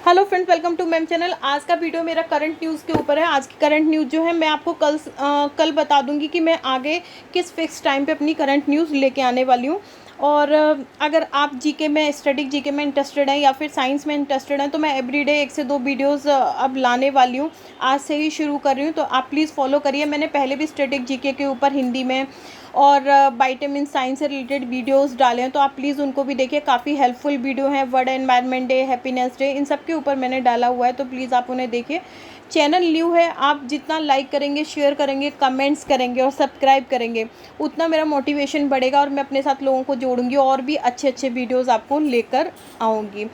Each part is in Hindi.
Hello friends, welcome to ma'am channel. आज का वीडियो मेरा करंट न्यूज़ के ऊपर है। आज की करंट न्यूज़ जो है मैं आपको कल बता दूंगी कि मैं आगे किस फिक्स टाइम पे अपनी करंट न्यूज़ लेके आने वाली हूँ। और अगर आप जीके में स्टैटिक जीके में इंटरेस्टेड हैं या फिर साइंस में इंटरेस्टेड हैं तो मैं एवरीडे 1 से 2 वीडियोस अब लाने वाली हूँ। आज से ही शुरू कर रही हूँ, तो आप प्लीज़ फॉलो करिए। मैंने पहले भी स्टैटिक जीके के ऊपर हिंदी में और वाइटामिन साइंस से रिलेटेड वीडियोस डाले हैं, तो आप प्लीज़ उनको भी देखिए। काफ़ी हेल्पफुल वीडियो हैं। World environment day, happiness day, इन सब के ऊपर मैंने डाला हुआ है, तो प्लीज़ आप उन्हें देखिए। चैनल न्यू है, आप जितना लाइक करेंगे, शेयर करेंगे, कमेंट्स करेंगे और सब्सक्राइब करेंगे, उतना मेरा मोटिवेशन बढ़ेगा और मैं अपने साथ लोगों को जोड़ूंगी और भी अच्छे अच्छे वीडियोज़ आपको लेकर आऊँगी।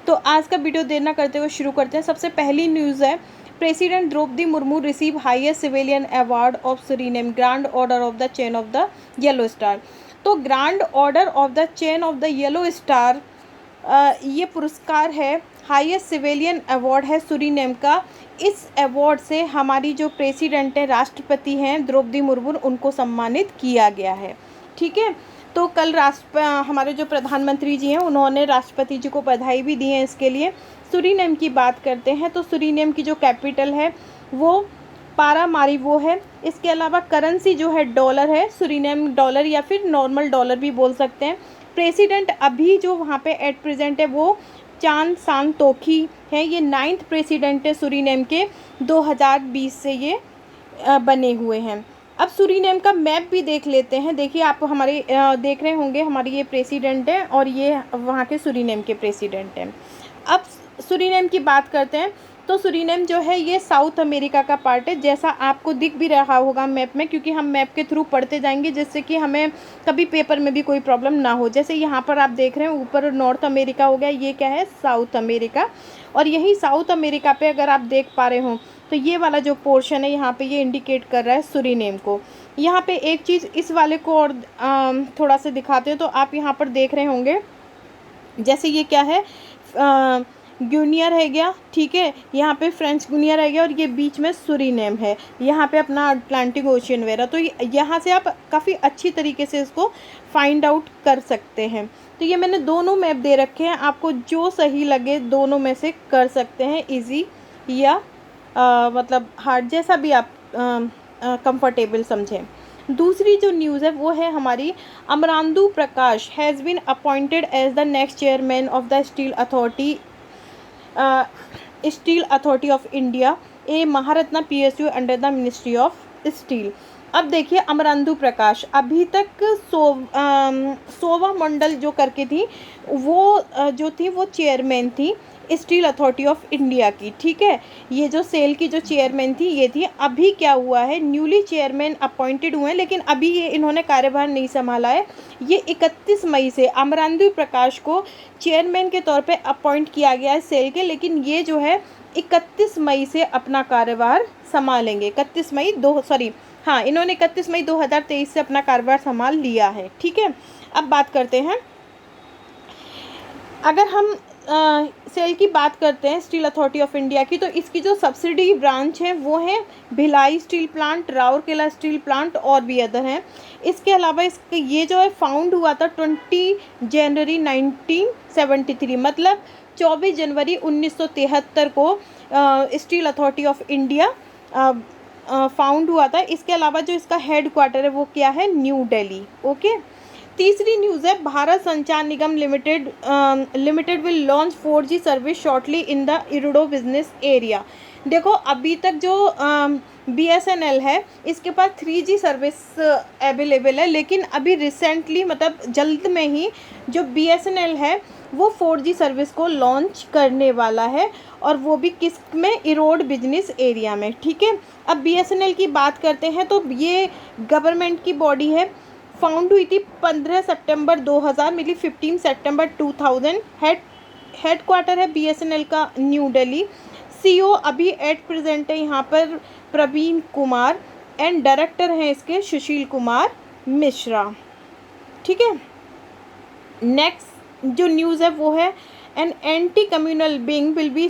तो आज का वीडियो देर ना करते हुए शुरू करते हैं। सबसे पहली न्यूज़ है, president Droupadi Murmu receive highest civilian award of Suriname, grand order of the chain of the yellow star. तो grand order of the chain of the yellow star ये पुरस्कार है, हाईएस्ट सिविलियन अवार्ड है सुरीनेम का। इस अवार्ड से हमारी जो प्रेसिडेंट है, राष्ट्रपति हैं द्रौपदी मुर्मू, उनको सम्मानित किया गया है। ठीक है, तो कल हमारे जो प्रधानमंत्री जी हैं उन्होंने राष्ट्रपति जी को बधाई भी दी है इसके लिए। सुरीनेम की बात करते हैं तो सुरीनेम की जो कैपिटल है वो पारामारिवो है। इसके अलावा करेंसी जो है डॉलर है, सुरीनेम डॉलर या फिर नॉर्मल डॉलर भी बोल सकते हैं। प्रेसिडेंट अभी जो वहाँ पे एट प्रेजेंट है वो चान सान तोखी है। ये 9th प्रेसिडेंट है सुरीनेम के, 2020 से ये बने हुए हैं। अब सुरीनेम का मैप भी देख लेते हैं। देखिए, आप हमारे देख रहे होंगे, हमारी ये प्रेसिडेंट है और ये वहाँ के सुरीनेम के प्रेसिडेंट हैं। अब सुरीनेम की बात करते हैं तो सुरीनेम जो है ये साउथ अमेरिका का पार्ट है, जैसा आपको दिख भी रहा होगा मैप में, क्योंकि हम मैप के थ्रू पढ़ते जाएंगे जिससे कि हमें कभी पेपर में भी कोई प्रॉब्लम ना हो। जैसे यहाँ पर आप देख रहे हैं ऊपर नॉर्थ अमेरिका हो गया, ये क्या है, साउथ अमेरिका। और यही साउथ अमेरिका पे अगर आप देख पा रहे हो तो ये वाला जो पोर्शन है यहाँ पे ये इंडिकेट कर रहा है सुरीनेम को। यहाँ पे एक चीज़ इस वाले को और थोड़ा सा दिखाते हैं तो आप यहाँ पर देख रहे होंगे, जैसे ये क्या है, ग्यूनियर है गया, ठीक है, यहाँ पे फ्रेंच गुनियर है गया और ये बीच में सुरीनेम है, यहाँ पे अपना अटलांटिक ओशियन वगैरह। तो यहाँ से आप काफ़ी अच्छी तरीके से इसको फाइंड आउट कर सकते हैं। तो ये मैंने दोनों मैप दे रखे हैं, आपको जो सही लगे दोनों में से कर सकते हैं, इजी या मतलब हार्ड, जैसा भी आप कंफर्टेबल समझें। दूसरी जो न्यूज़ है वो है हमारी, Amarendu Prakash has been appointed as the next chairman of the steel authority of India, a Maharatna PSU under the ministry of steel. अब देखिए, अमरांदु प्रकाश अभी तक सोवा मंडल जो करके थी वो जो थी वो चेयरमैन थी स्टील अथॉरिटी ऑफ इंडिया की। ठीक है, ये जो सेल की जो चेयरमैन थी ये थी। अभी क्या हुआ है, न्यूली चेयरमैन अपॉइंटेड हुए हैं, लेकिन अभी ये इन्होंने कार्यभार नहीं संभाला है। ये 31 मई से अमरांदु प्रकाश को चेयरमैन के तौर पे अपॉइंट किया गया है सेल के, लेकिन ये जो है 31 मई से अपना कार्यभार संभालेंगे। 31 मई इन्होंने 31 मई 2023 से अपना कार्यभार संभाल लिया है। ठीक है, अब बात करते हैं, अगर हम सेल की बात करते हैं स्टील अथॉरिटी ऑफ इंडिया की, तो इसकी जो सब्सिडी ब्रांच है वो है Bhilai steel plant, Rourkela steel plant और भी अदर हैं। इसके अलावा इसके ये जो है फाउंड हुआ था 20 जनवरी 1973, मतलब 24 जनवरी 1973 को steel authority of India found हुआ था। इसके अलावा जो इसका हेड क्वार्टर है वो क्या है, न्यू दिल्ली। ओके, तीसरी न्यूज़ है, Bharat Sanchar Nigam limited will launch 4G service shortly in the इरुडो बिजनेस एरिया। देखो, अभी तक जो BSNL है इसके पास 3G सर्विस अवेलेबल है, लेकिन अभी रिसेंटली मतलब जल्द में ही जो BSNL है वो 4G सर्विस को लॉन्च करने वाला है, और वो भी किस में, इरोड बिजनेस एरिया में। ठीक है, अब BSNL की बात करते हैं तो ये गवर्नमेंट की बॉडी है, फाउंड हुई थी 15 सितंबर 2000, मिली 15 सितंबर 2000। हेड क्वार्टर है BSNL का न्यू दिल्ली। CEO अभी एट प्रेजेंट है यहाँ पर प्रवीण कुमार, एंड डायरेक्टर हैं इसके सुशील कुमार मिश्रा। ठीक है, नेक्स्ट जो न्यूज़ है वो है, an anti communal wing will be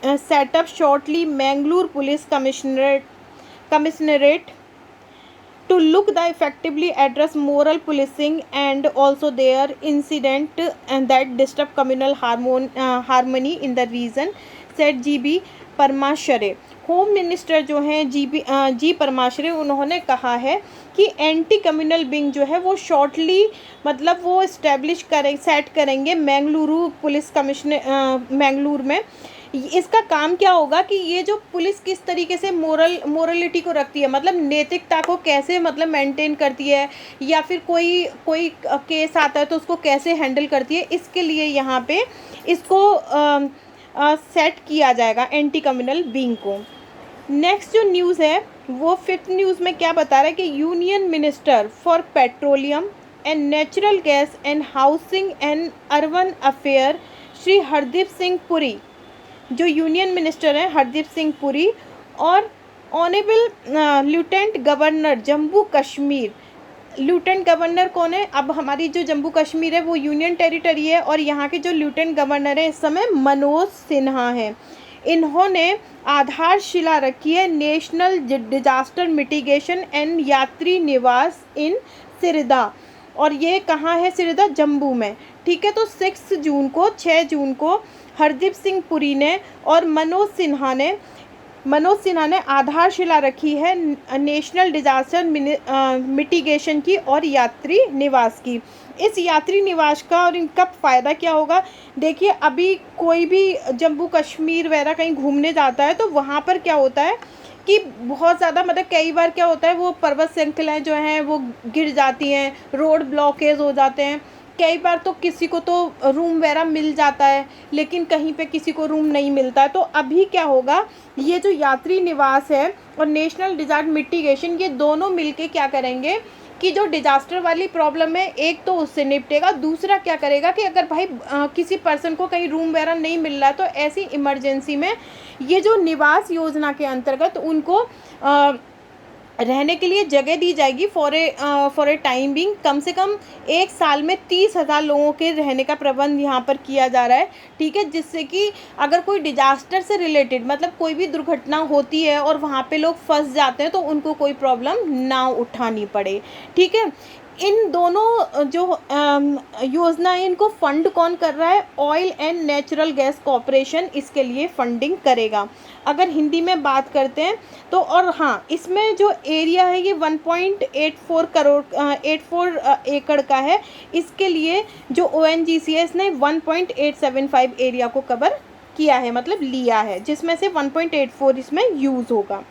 set up shortly Mangalore police commissionerate to look the effectively address moral policing and also their incident and that disturb communal harmony in the region, said GB परमाशरे। होम मिनिस्टर जो हैं जी परमाशरे, उन्होंने कहा है कि एंटी कम्युनल विंग जो है वो शॉर्टली मतलब वो इस्टेब्लिश सेट करेंगे मैंगलुरु पुलिस कमिश्नर मैंगलुरु में। इसका काम क्या होगा कि ये जो पुलिस किस तरीके से मोरलिटी को रखती है, मतलब नैतिकता को कैसे मतलब मेंटेन करती है, या फिर कोई केस आता है तो उसको कैसे हैंडल करती है, इसके लिए यहाँ पे इसको सेट किया जाएगा एंटी कम्युनल विंग को। नेक्स्ट जो न्यूज़ है वो 5th न्यूज़ में क्या बता रहा है कि union minister for petroleum and natural gas and housing and urban affair Shri Hardeep Singh Puri, जो यूनियन मिनिस्टर हैं हरदीप सिंह पुरी, और honourable lieutenant governor Jammu Kashmir. Lieutenant governor कौन है? अब हमारी जो जम्मू कश्मीर है वो यूनियन टेरिटरी है और यहाँ के जो लेफ्टिनेंट गवर्नर हैं इस समय मनोज सिन्हा हैं। इन्होंने आधारशिला रखी है नेशनल डिजास्टर मिटिगेशन एंड यात्री निवास इन सिरदा, और ये कहाँ है? सिरदा जम्मू में। ठीक है, तो 6 जून को हरदीप सिंह पुरी ने और मनोज सिन्हा ने आधारशिला रखी है नेशनल डिजास्टर मिटिगेशन की और यात्री निवास की। इस यात्री निवास का और इनका फ़ायदा क्या होगा? देखिए, अभी कोई भी जम्मू कश्मीर वगैरह कहीं घूमने जाता है तो वहाँ पर क्या होता है कि बहुत ज़्यादा मतलब कई बार क्या होता है वो पर्वत श्रृंखलाएँ जो हैं वो गिर जाती हैं, रोड ब्लॉकेज हो जाते हैं। कई बार तो किसी को तो रूम वगैरह मिल जाता है लेकिन कहीं पे किसी को रूम नहीं मिलता है। तो अभी क्या होगा, ये जो यात्री निवास है और नेशनल डिजास्टर मिटिगेशन, ये दोनों मिलके क्या करेंगे कि जो डिजास्टर वाली प्रॉब्लम है एक तो उससे निपटेगा, दूसरा क्या करेगा कि अगर भाई किसी पर्सन को कहीं रूम वगैरह नहीं मिल रहा है तो ऐसी इमरजेंसी में ये जो निवास योजना के अंतर्गत उनको रहने के लिए जगह दी जाएगी फॉर ए टाइम बिंग। कम से कम एक साल में 30,000 लोगों के रहने का प्रबंध यहाँ पर किया जा रहा है। ठीक है, जिससे कि अगर कोई डिजास्टर से रिलेटेड मतलब कोई भी दुर्घटना होती है और वहाँ पे लोग फंस जाते हैं तो उनको कोई प्रॉब्लम ना उठानी पड़े। ठीक है, इन दोनों जो योजना है इनको फंड कौन कर रहा है? Oil and natural gas corporation इसके लिए फंडिंग करेगा। अगर हिंदी में बात करते हैं तो, और हाँ, इसमें जो एरिया है ये 1.84 एकड़ का है। इसके लिए जो ONGC है इसने 1.875 एरिया को कवर किया है, मतलब लिया है, जिसमें से 1.84 इसमें यूज़ होगा।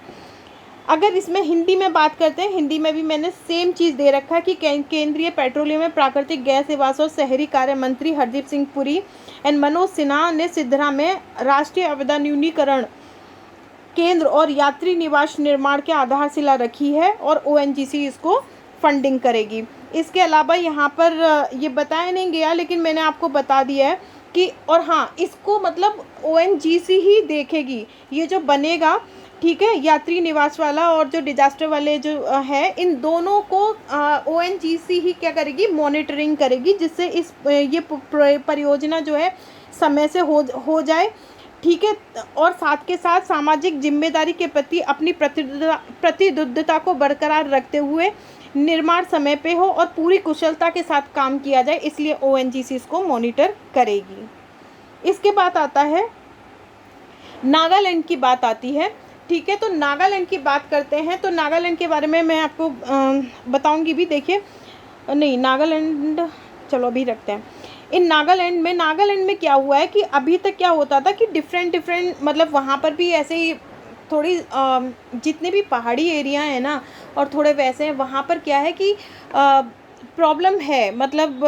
अगर इसमें हिंदी में बात करते हैं, हिंदी में भी मैंने सेम चीज़ दे रखा है कि केंद्रीय पेट्रोलियम एवं प्राकृतिक गैस एवं और शहरी कार्य मंत्री हरदीप सिंह पुरी एंड मनोज सिन्हा ने सिद्धरा में राष्ट्रीय आपदा न्यूनीकरण केंद्र और यात्री निवास निर्माण के आधारशिला रखी है और ONGC इसको फंडिंग करेगी। इसके अलावा यहाँ पर ये बताया नहीं गया लेकिन मैंने आपको बता दिया है कि, और हाँ, इसको मतलब ONGC ही देखेगी ये जो बनेगा। ठीक है, यात्री निवास वाला और जो डिजास्टर वाले जो है, इन दोनों को ONGC ही क्या करेगी? मॉनिटरिंग करेगी, जिससे ये परियोजना जो है समय से हो जाए। ठीक है, और साथ के साथ सामाजिक जिम्मेदारी के प्रति अपनी प्रतिबद्धता को बरकरार रखते हुए निर्माण समय पे हो और पूरी कुशलता के साथ काम किया जाए, इसलिए ONGC इसको मॉनिटर करेगी। इसके बाद आता है नागालैंड की बात आती है। ठीक है, तो नागालैंड की बात करते हैं तो नागालैंड के बारे में मैं आपको बताऊंगी भी। देखिए, नहीं, नागालैंड चलो अभी रखते हैं। नागालैंड में क्या हुआ है कि अभी तक क्या होता था कि डिफरेंट मतलब वहाँ पर भी ऐसे ही थोड़ी जितने भी पहाड़ी एरिया है ना और थोड़े वैसे हैं, वहाँ पर क्या है कि प्रॉब्लम है, मतलब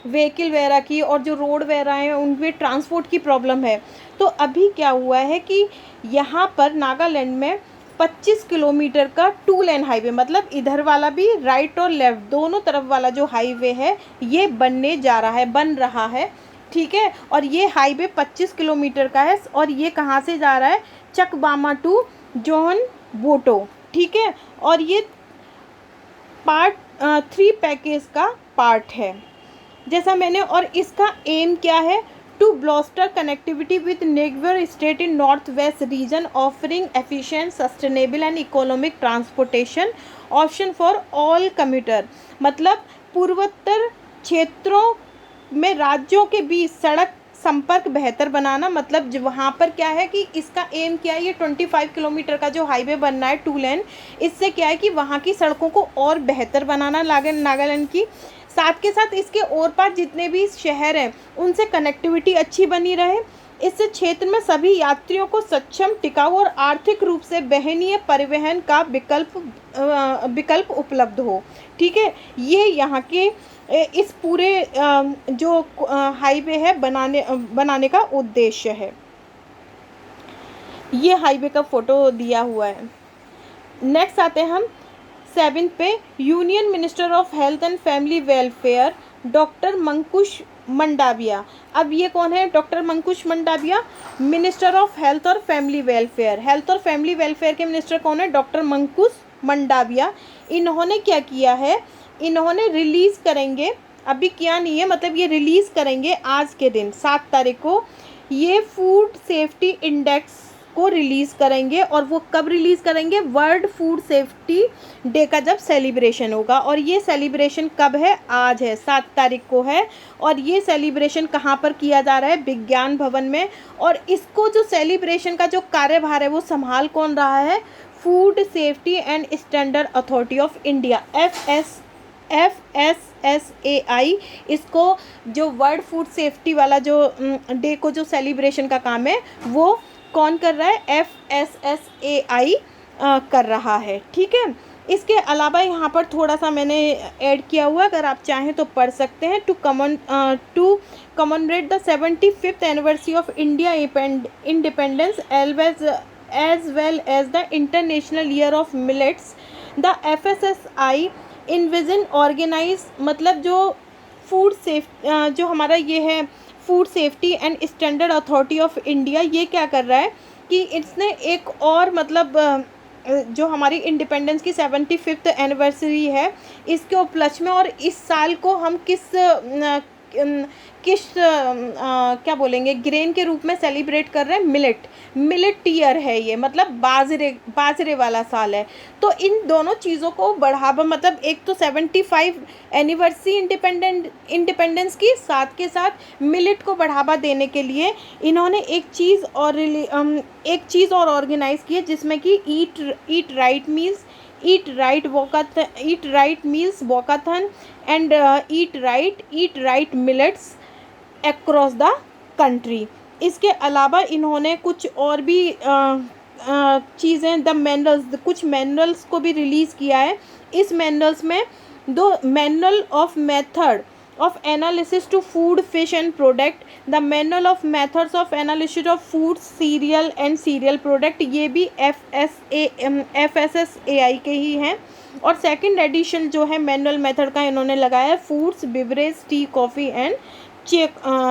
व्हीकल वगैरह की और जो रोड वगैरह हैं उनपे ट्रांसपोर्ट की प्रॉब्लम है। तो अभी क्या हुआ है कि यहाँ पर नागालैंड में 25 किलोमीटर का 2 लेन हाईवे, मतलब इधर वाला भी राइट और लेफ़्ट दोनों तरफ वाला जो हाईवे है ये बन रहा है। ठीक है, और ये हाईवे 25 किलोमीटर का है और ये कहाँ से जा रहा है? चकबामा टू जोहन बोटो। ठीक है, और ये पार्ट 3 पैकेज का पार्ट है जैसा मैंने, और इसका एम क्या है? to bolster connectivity with neighbor state in northwest region, offering efficient, sustainable and economic transportation option for all commuter। मतलब पूर्वोत्तर क्षेत्रों में राज्यों के बीच सड़क संपर्क बेहतर बनाना। मतलब जो वहाँ पर क्या है कि इसका एम क्या है, ये 25 किलोमीटर का जो हाईवे बनना है 2 लेन, इससे क्या है कि वहाँ की सड़कों को और बेहतर बनाना नागालैंड की। साथ के साथ इसके और पार जितने भी शहर हैं उनसे कनेक्टिविटी अच्छी बनी रहे। इससे क्षेत्र में सभी यात्रियों को सक्षम, टिकाऊ और आर्थिक रूप से वहनीय परिवहन का विकल्प उपलब्ध हो। ठीक है, ये यहाँ के इस पूरे जो हाईवे है बनाने का उद्देश्य है। ये हाईवे का फोटो दिया हुआ है। नेक्स्ट आते हैं हम 7 पे। Union minister of health and family welfare doctor Mankush Mandaviya. अब ये कौन है? Doctor Mankush Mandaviya, minister of health और फैमिली वेलफेयर। हेल्थ और फैमिली वेलफेयर के मिनिस्टर कौन है? डॉक्टर मंकुश मंडाविया। इन्होंने क्या किया है, इन्होंने रिलीज़ करेंगे, अभी किया नहीं है, मतलब ये रिलीज़ करेंगे आज के दिन 7 तारीख को, ये फूड सेफ्टी इंडेक्स को रिलीज़ करेंगे। और वो कब रिलीज़ करेंगे? वर्ल्ड फूड सेफ्टी डे का जब सेलिब्रेशन होगा। और ये सेलिब्रेशन कब है? आज है, 7 तारीख को है। और ये सेलिब्रेशन कहाँ पर किया जा रहा है? विज्ञान भवन में। और इसको जो सेलिब्रेशन का जो कार्यभार है वो संभाल कौन रहा है? Food safety and standard authority of India, FSSAI। इसको जो वर्ल्ड फूड सेफ्टी वाला जो डे को जो सेलिब्रेशन का काम है वो कौन कर रहा है? FSSAI कर रहा है। ठीक है, इसके अलावा यहाँ पर थोड़ा सा मैंने ऐड किया हुआ, अगर आप चाहें तो पढ़ सकते हैं। To commemorate the 75th anniversary of India independence as well as the International Year of Millets, the FSSAI envision organize, मतलब जो फूड जो हमारा ये है food safety and standard authority of India, ये क्या कर रहा है कि इसने एक और मतलब जो हमारी इंडिपेंडेंस की 75th एनिवर्सरी है इसके उपलक्ष्य में, और इस साल को हम किस क्या बोलेंगे, ग्रेन के रूप में सेलिब्रेट कर रहे हैं? मिलेट ईयर है ये, मतलब बाजरे वाला साल है। तो इन दोनों चीज़ों को बढ़ावा, मतलब एक तो 75 एनिवर्सरी इंडिपेंडेंस की, साथ के साथ मिलेट को बढ़ावा देने के लिए इन्होंने एक चीज़ और ऑर्गेनाइज़ की है, जिसमें कि eat right meals walkathon and eat right millets across the country. इसके अलावा इन्होंने कुछ और भी चीज़ें, कुछ मैनुअल्स को भी रिलीज़ किया है। इस मैनुअल्स में 2 manual of method of analysis to food, fish and product, the manual of methods of analysis of food, cereal and cereal product, ये भी FSSAI के ही हैं। और सेकंड एडिशन जो है मैनुअल मेथड का इन्होंने लगाया है foods, beverage, T, coffee and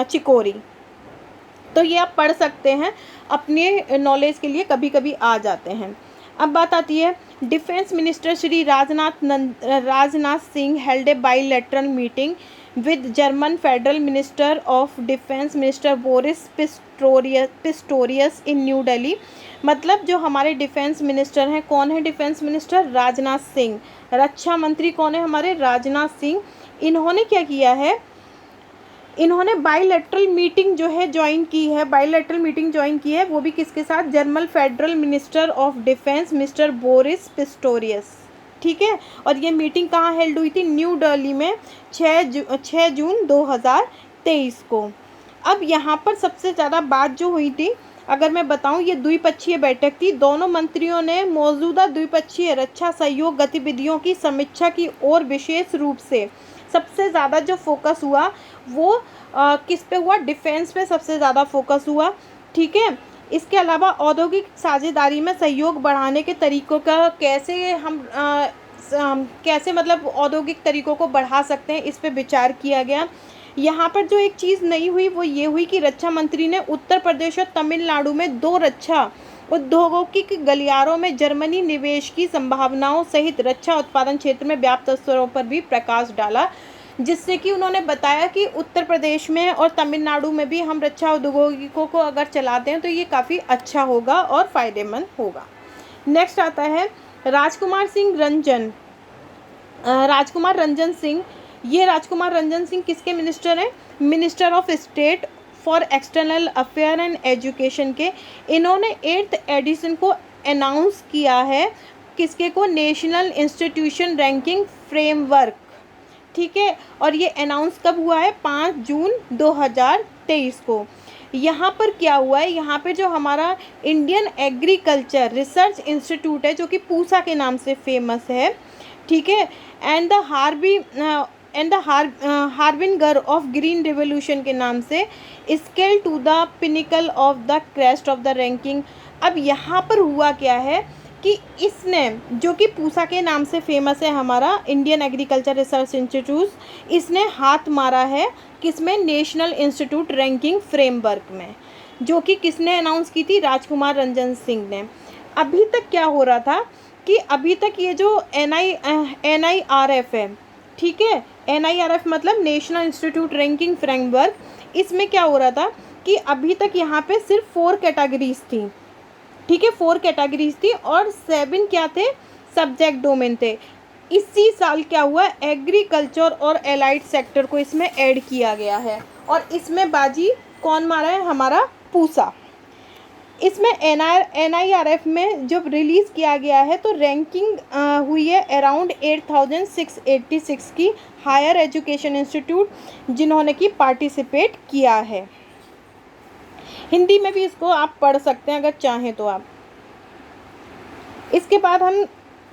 chicory. तो ये आप पढ़ सकते हैं, अपने नॉलेज के लिए कभी कभी आ जाते हैं। अब बात आती है defence minister Shri Rajnath Singh held A bilateral meeting with German federal minister of defence minister Boris Pistorius in new Delhi. मतलब जो हमारे डिफेंस मिनिस्टर हैं, कौन है डिफेंस मिनिस्टर? राजनाथ सिंह। रक्षा मंत्री कौन है हमारे? राजनाथ सिंह। इन्होंने क्या किया है, इन्होंने बाईलैटरल मीटिंग जो है ज्वाइन की है, वो भी किसके साथ? German federal minister of defence mister Boris Pistorius. ठीक है, और ये मीटिंग कहाँ हेल्ड हुई थी? न्यू दिल्ली में 6 जून 2023 को। अब यहाँ पर सबसे ज़्यादा बात जो हुई थी, अगर मैं बताऊँ, ये द्विपक्षीय बैठक थी। दोनों मंत्रियों ने मौजूदा द्विपक्षीय रक्षा सहयोग गतिविधियों की समीक्षा की और विशेष रूप से सबसे ज़्यादा जो फोकस हुआ वो किस पे हुआ? डिफेंस पे सबसे ज़्यादा फोकस हुआ। ठीक है, इसके अलावा औद्योगिक साझेदारी में सहयोग बढ़ाने के तरीक़ों का कैसे मतलब औद्योगिक तरीक़ों को बढ़ा सकते हैं, इस पे विचार किया गया। यहाँ पर जो एक चीज़ नहीं हुई वो ये हुई कि रक्षा मंत्री ने उत्तर प्रदेश और तमिलनाडु में 2 रक्षा औद्योगिक गलियारों में जर्मनी निवेश की संभावनाओं सहित रक्षा उत्पादन क्षेत्र में व्याप्त अवसरों पर भी प्रकाश डाला। जिससे कि उन्होंने बताया कि उत्तर प्रदेश में और तमिलनाडु में भी हम रक्षा औद्योगिकों को अगर चलाते हैं तो ये काफ़ी अच्छा होगा और फ़ायदेमंद होगा। नेक्स्ट आता है राजकुमार सिंह रंजन। राजकुमार रंजन सिंह, ये राजकुमार रंजन सिंह किसके मिनिस्टर हैं? Minister of state for external affair and education के। इन्होंने 8th एडिशन को अनाउंस किया है, किसके को? नेशनल इंस्टीट्यूशन रैंकिंग फ्रेमवर्क, ठीक है। और ये अनाउंस कब हुआ है? 5 जून 2023 को। यहाँ पर क्या हुआ है, यहाँ पे जो हमारा इंडियन एग्रीकल्चर रिसर्च इंस्टीट्यूट है जो कि पूसा के नाम से फेमस है, ठीक है, and the harbinger of green revolution के नाम से scale to the pinnacle of the crest of the ranking. अब यहाँ पर हुआ क्या है कि इसने, जो कि पूसा के नाम से फेमस है हमारा इंडियन एग्रीकल्चर रिसर्च इंस्टीट्यूट, इसने हाथ मारा है किसमें? नेशनल इंस्टीट्यूट रैंकिंग फ्रेमवर्क में, जो कि किसने अनाउंस की थी? राजकुमार रंजन सिंह ने। अभी तक क्या हो रहा था कि अभी तक ये जो NIRF है, ठीक है, NIRF मतलब नेशनल इंस्टीट्यूट रैंकिंग फ्रेमवर्क, इसमें क्या हो रहा था कि अभी तक यहाँ पे सिर्फ 4 कैटेगरीज थी, ठीक है, 4 कैटेगरीज थी और 7 क्या थे? सब्जेक्ट डोमेन थे। इसी साल क्या हुआ? एग्रीकल्चर और एलाइड सेक्टर को इसमें ऐड किया गया है और इसमें बाजी कौन मारा है? हमारा पूसा। इसमें NIRF में जब रिलीज़ किया गया है तो रैंकिंग हुई है अराउंड 8686 की हायर एजुकेशन इंस्टीट्यूट जिन्होंने कि पार्टिसिपेट किया है। हिंदी में भी इसको आप पढ़ सकते हैं अगर चाहें तो आप। इसके बाद हम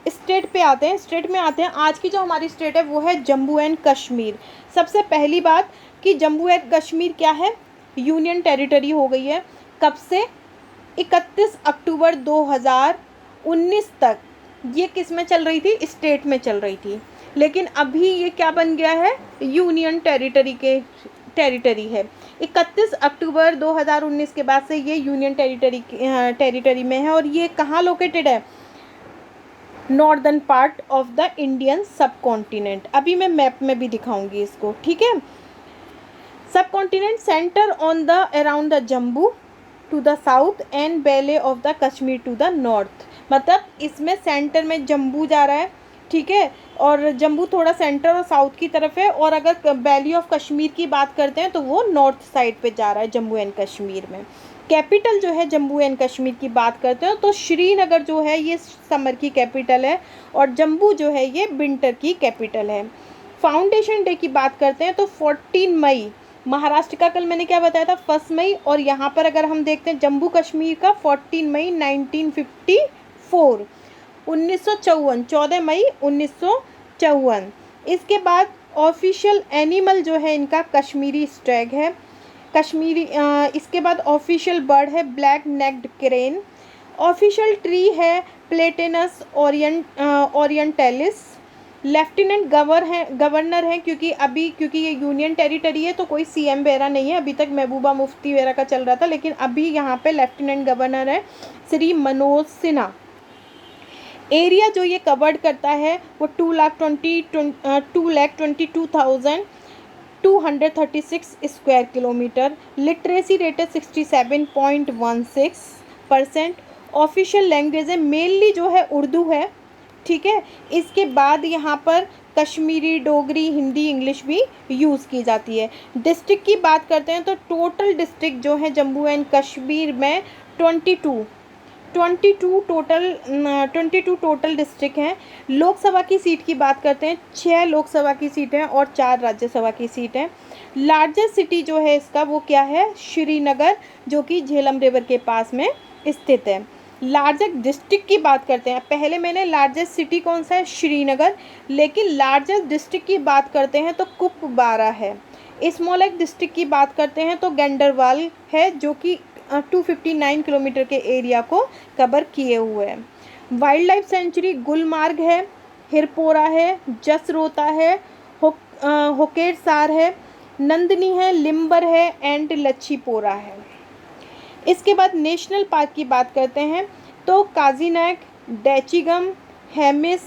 स्टेट पे आते हैं। स्टेट में आते हैं, आज की जो हमारी स्टेट है वो है जम्मू एंड कश्मीर। सबसे पहली बात कि जम्मू एंड कश्मीर क्या है? यूनियन टेरिटरी हो गई है। कब से? 31 अक्टूबर 2019 तक ये किस में चल रही थी? स्टेट में चल रही थी, लेकिन अभी ये क्या बन गया है? यूनियन टेरिटरी है। 31 अक्टूबर 2019 के बाद से ये यूनियन टेरिटरी में है और ये कहाँ लोकेटेड है? Northern part of the Indian सब कॉन्टिनेंट। अभी मैं मैप में भी दिखाऊंगी इसको, ठीक है। Subcontinent centre on the around the Jammu to the south and valley of the Kashmir to the north. मतलब इसमें सेंटर में जम्मू जा रहा है, ठीक है, और जम्मू थोड़ा सेंटर और साउथ की तरफ है, और अगर वैली ऑफ कश्मीर की बात करते हैं तो वो नॉर्थ साइड पे जा रहा है जम्मू एंड कश्मीर में। कैपिटल जो है जम्मू एंड कश्मीर की बात करते हैं तो श्रीनगर जो है ये समर की कैपिटल है और जम्मू जो है ये विंटर की कैपिटल है। फाउंडेशन डे की बात करते हैं तो 14 मई, महाराष्ट्र का कल मैंने क्या बताया था? 1 मई, और यहाँ पर अगर हम देखते हैं जम्मू कश्मीर का 14 मई 1954, 1954, 14 मई 1954। इसके बाद ऑफिशियल एनिमल जो है इनका कश्मीरी स्टैग है, कश्मीरी। इसके बाद ऑफिशियल बर्ड है black necked crane. Official tree है प्लेटेनस ओरिएंटलिस। लेफ्टिनेंट गवर्नर है क्योंकि ये यूनियन टेरिटरी है तो कोई CM वगैरह नहीं है। अभी तक महबूबा मुफ्ती वगैरह का चल रहा था, लेकिन अभी यहाँ पे लेफ्टिनेंट गवर्नर है श्री मनोज सिन्हा। एरिया जो ये कवर्ड करता है वो 2,22,236 स्क्वायर किलोमीटर। लिटरेसी रेट है 67.16%। ऑफिशियल लैंग्वेज है मेनली जो है उर्दू है, ठीक है। इसके बाद यहाँ पर कश्मीरी, डोगरी, हिंदी, इंग्लिश भी यूज़ की जाती है। डिस्ट्रिक्ट की बात करते हैं तो टोटल डिस्ट्रिक्ट जो है जम्मू एंड कश्मीर में 22 टोटल डिस्ट्रिक्ट हैं। लोकसभा की सीट की बात करते हैं 6 लोकसभा की सीट हैं और 4 राज्यसभा की सीट हैं। लार्जेस्ट सिटी जो है इसका वो क्या है? श्रीनगर, जो कि झेलम रिवर के पास में स्थित है। लार्जेस्ट डिस्ट्रिक्ट की बात करते हैं, पहले मैंने लार्जेस्ट सिटी कौन सा है? श्रीनगर, लेकिन लार्जेस्ट डिस्ट्रिक्ट की बात करते हैं तो कुपवारा है। स्मॉलेस्ट डिस्ट्रिक्ट की बात करते हैं तो गंडरवाल है, जो कि 259 किलोमीटर के एरिया को कवर किए हुए हैं। वाइल्ड लाइफ सेंचुरी गुलमार्ग है, हिरपोरा है, जसरोता है, होकेरसार है, नंदनी है, लिम्बर है एंड लच्छीपोरा है। इसके बाद नेशनल पार्क की बात करते हैं तो काजीनेक, डैचिगम, हेमिस,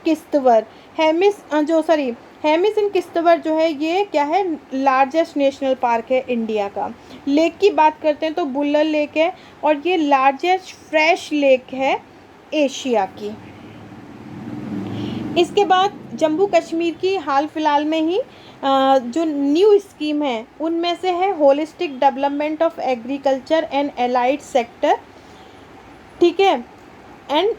किश्तवर। हेमिस किश्तवाड़ जो है ये क्या है, लार्जेस्ट नेशनल पार्क है इंडिया का। लेक की बात करते हैं तो बुल्लर लेक है और ये लार्जेस्ट फ्रेश लेक है एशिया की। इसके बाद जम्मू कश्मीर की हाल फिलहाल में ही जो न्यू स्कीम है उनमें से है holistic development of agriculture and allied sector, ठीक है, एंड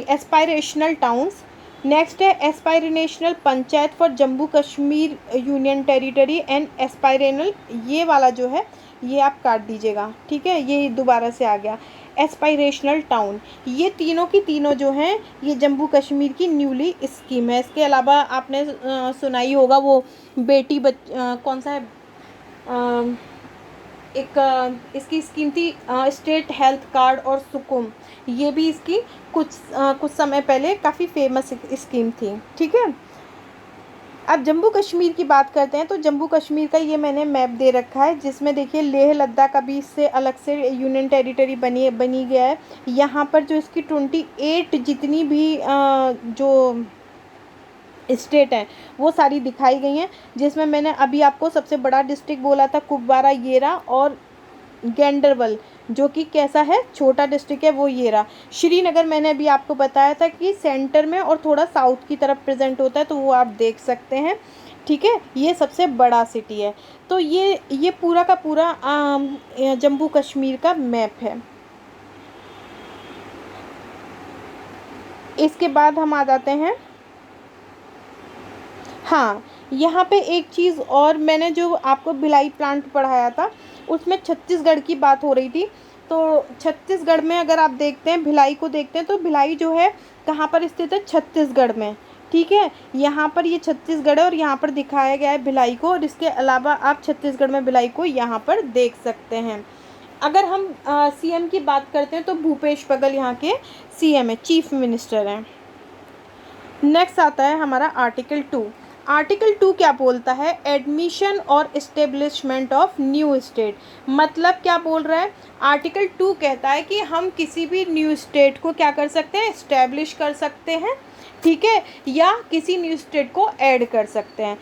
एस्पायरेशनल टाउन्स। नेक्स्ट है aspirational panchayat for Jammu Kashmir union territory and aspirational, ये वाला जो है ये आप काट दीजिएगा, ठीक है, ये दोबारा से आ गया एस्पायरेशनल टाउन। ये तीनों की तीनों जो हैं ये जम्मू कश्मीर की न्यूली स्कीम है। इसके अलावा आपने सुनाई होगा वो बेटी कौन सा है, इसकी स्कीम थी स्टेट हेल्थ कार्ड और सुकुम, ये भी इसकी कुछ समय पहले काफ़ी फेमस स्कीम थी, ठीक है। अब जम्मू कश्मीर की बात करते हैं तो जम्मू कश्मीर का ये मैंने मैप दे रखा है जिसमें देखिए लेह लद्दाख अभी इससे अलग से यूनियन टेरिटरी बनी गया है। यहाँ पर जो इसकी 28 जितनी भी जो स्टेट हैं वो सारी दिखाई गई हैं, जिसमें मैंने अभी आपको सबसे बड़ा डिस्ट्रिक्ट बोला था कुपवारा, येरा और गैंडरबल, जो कि कैसा है, छोटा डिस्ट्रिक्ट है, वो ये रहा। श्रीनगर मैंने अभी आपको बताया था कि सेंटर में और थोड़ा साउथ की तरफ प्रेजेंट होता है, तो वो आप देख सकते हैं, ठीक है। ये सबसे बड़ा सिटी है। तो ये पूरा का पूरा जम्मू कश्मीर का मैप है। इसके बाद हम आ जाते हैं, हाँ, यहाँ पे एक चीज़ और, मैंने जो आपको भिलाई प्लांट पढ़ाया था उसमें छत्तीसगढ़ की बात हो रही थी। तो छत्तीसगढ़ में अगर आप देखते हैं, भिलाई को देखते हैं, तो भिलाई जो है कहाँ पर स्थित है, छत्तीसगढ़ में, ठीक है। यहाँ पर ये छत्तीसगढ़ है और यहाँ पर दिखाया गया है भिलाई को, और इसके अलावा आप छत्तीसगढ़ में भिलाई को यहाँ पर देख सकते हैं। अगर हम सीएम की बात करते हैं तो भूपेश बघेल यहाँ के सीएम है, चीफ मिनिस्टर हैं। नेक्स्ट आता है हमारा आर्टिकल 2। आर्टिकल 2 क्या बोलता है, एडमिशन और इस्टेब्लिशमेंट ऑफ न्यू स्टेट। मतलब क्या बोल रहा है, आर्टिकल 2 कहता है कि हम किसी भी न्यू स्टेट को क्या कर सकते हैं, इस्टेब्लिश कर सकते हैं, ठीक है, या किसी न्यू स्टेट को ऐड कर सकते हैं।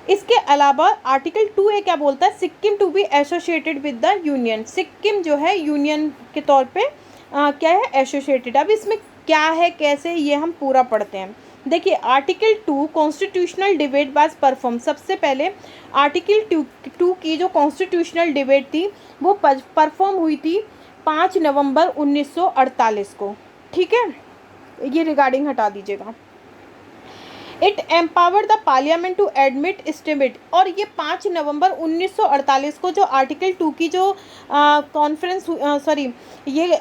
इसके अलावा आर्टिकल 2 क्या बोलता है, Sikkim to be associated with the union. Sikkim जो है यूनियन के तौर पे क्या है, एसोसिएटेड। अब इसमें क्या है, कैसे, ये हम पूरा पढ़ते हैं। देखिए article 2 constitutional debate was perform. सबसे पहले आर्टिकल 2 की जो कॉन्स्टिट्यूशनल डिबेट थी वो परफॉर्म हुई थी 5 नवंबर 1948 को, ठीक है। ये रिगार्डिंग हटा दीजिएगा। It empower the parliament to admit estimate. और ये 5 नवंबर 1948 को जो आर्टिकल 2 की जो ये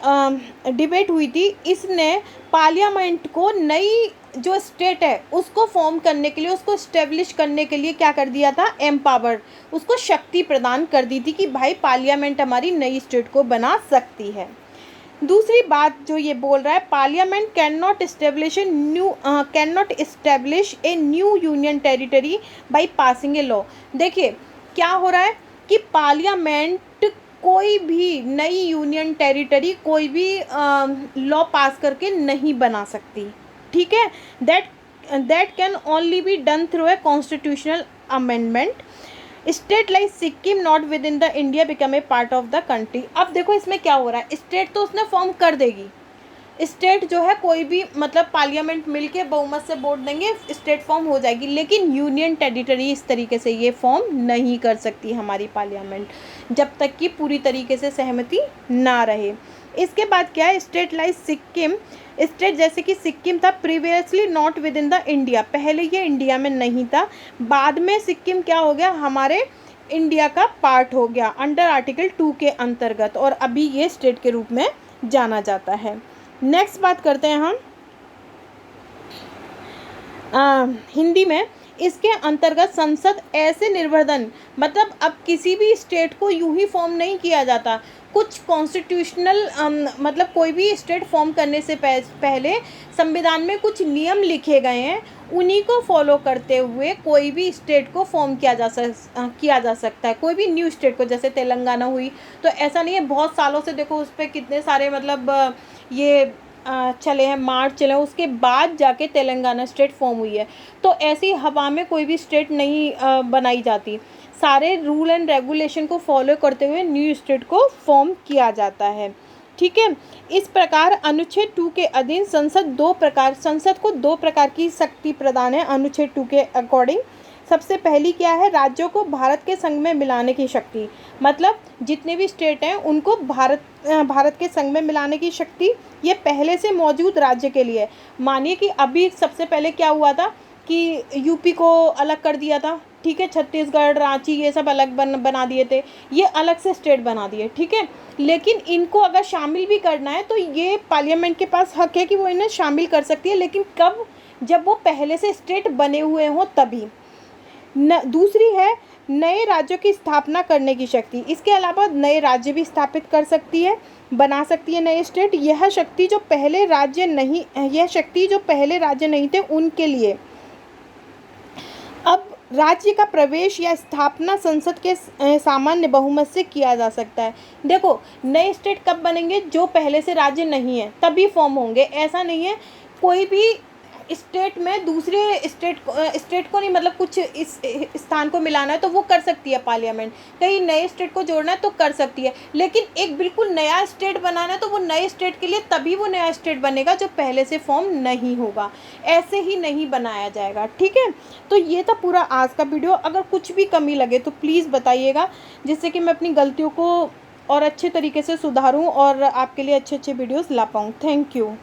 डिबेट हुई थी, इसने पार्लियामेंट को नई जो स्टेट है उसको फॉर्म करने के लिए, उसको इस्टेब्लिश करने के लिए क्या कर दिया था, एम्पावर, उसको शक्ति प्रदान कर दी थी कि भाई पार्लियामेंट हमारी नई स्टेट को बना सकती है। दूसरी बात जो ये बोल रहा है, parliament can not establish a new union territory by passing a law. देखिए क्या हो रहा है कि पार्लियामेंट कोई भी नई यूनियन टेरिटरी कोई भी लॉ पास करके नहीं बना सकती, ठीक है। That can only be done through a constitutional amendment. State like Sikkim not with in the India become a part of the country. अब देखो इसमें क्या हो रहा है, स्टेट तो उसने फॉर्म कर देगी, स्टेट जो है कोई भी मतलब पार्लियामेंट मिलके बहुमत से वोट देंगे, स्टेट फॉर्म हो जाएगी, लेकिन यूनियन टेरिटरी इस तरीके से ये फॉर्म नहीं कर सकती हमारी पार्लियामेंट, जब तक कि पूरी तरीके से सहमति ना रहे। इसके बाद क्या है, स्टेट लाइक सिक्किम, स्टेट जैसे कि सिक्किम था previously not with in the India, पहले ये इंडिया में नहीं था, बाद में सिक्किम क्या हो गया, हमारे इंडिया का पार्ट हो गया अंडर आर्टिकल 2 के अंतर्गत, और अभी ये स्टेट के रूप में जाना जाता है। नेक्स्ट बात करते हैं हम हिंदी में। इसके अंतर्गत संसद ऐसे निर्वर्धन, मतलब अब किसी भी स्टेट को यूं ही फॉर्म नहीं किया जाता, कुछ कॉन्स्टिट्यूशनल मतलब कोई भी स्टेट फॉर्म करने से पहले संविधान में कुछ नियम लिखे गए हैं, उन्हीं को फॉलो करते हुए कोई भी स्टेट को फॉर्म किया जा सकता है, कोई भी न्यू स्टेट को। जैसे तेलंगाना हुई तो ऐसा नहीं है, बहुत सालों से देखो उस पर कितने सारे मतलब ये चले हैं, मार्च चले हैं, उसके बाद जाके तेलंगाना स्टेट फॉर्म हुई है। तो ऐसी हवा में कोई भी स्टेट नहीं बनाई जाती, सारे रूल एंड रेगुलेशन को फॉलो करते हुए न्यू स्टेट को फॉर्म किया जाता है। ठीक है। इस प्रकार अनुच्छेद 2 के अधीन संसद को दो प्रकार की शक्ति प्रदान है अनुच्छेद 2 के अकॉर्डिंग। सबसे पहली क्या है, राज्यों को भारत के संघ में मिलाने की शक्ति, मतलब जितने भी स्टेट हैं उनको भारत के संघ में मिलाने की शक्ति ये पहले से मौजूद राज्य के लिए। मानिए कि अभी सबसे पहले क्या हुआ था कि यूपी को अलग कर दिया था, ठीक है, छत्तीसगढ़, रांची ये सब अलग बना दिए थे, ये अलग से स्टेट बना दिए, ठीक है। लेकिन इनको अगर शामिल भी करना है तो ये पार्लियामेंट के पास हक है कि वो इन्हें शामिल कर सकती है, लेकिन कब, जब वो पहले से स्टेट बने हुए हों तभी। दूसरी है नए राज्यों की स्थापना करने की शक्ति। इसके अलावा नए राज्य भी स्थापित कर सकती है, बना सकती है नए स्टेट। यह शक्ति जो पहले राज्य नहीं थे उनके लिए। अब राज्य का प्रवेश या स्थापना संसद के सामान्य बहुमत से किया जा सकता है। देखो, नए स्टेट कब बनेंगे, जो पहले से राज्य नहीं है तभी फॉर्म होंगे। ऐसा नहीं है कोई भी स्टेट में दूसरे स्टेट को नहीं, मतलब कुछ इस स्थान को मिलाना है तो वो कर सकती है पार्लियामेंट, कहीं नए स्टेट को जोड़ना है तो कर सकती है। लेकिन एक बिल्कुल नया स्टेट बनाना है तो वो नए स्टेट के लिए तभी वो नया स्टेट बनेगा जो पहले से फॉर्म नहीं होगा, ऐसे ही नहीं बनाया जाएगा। ठीक है, तो ये था पूरा आज का वीडियो। अगर कुछ भी कमी लगे तो प्लीज़ बताइएगा, जिससे कि मैं अपनी गलतियों को और अच्छे तरीके से सुधारूँ और आपके लिए अच्छे अच्छे वीडियोज़ ला पाऊँ। Thank you.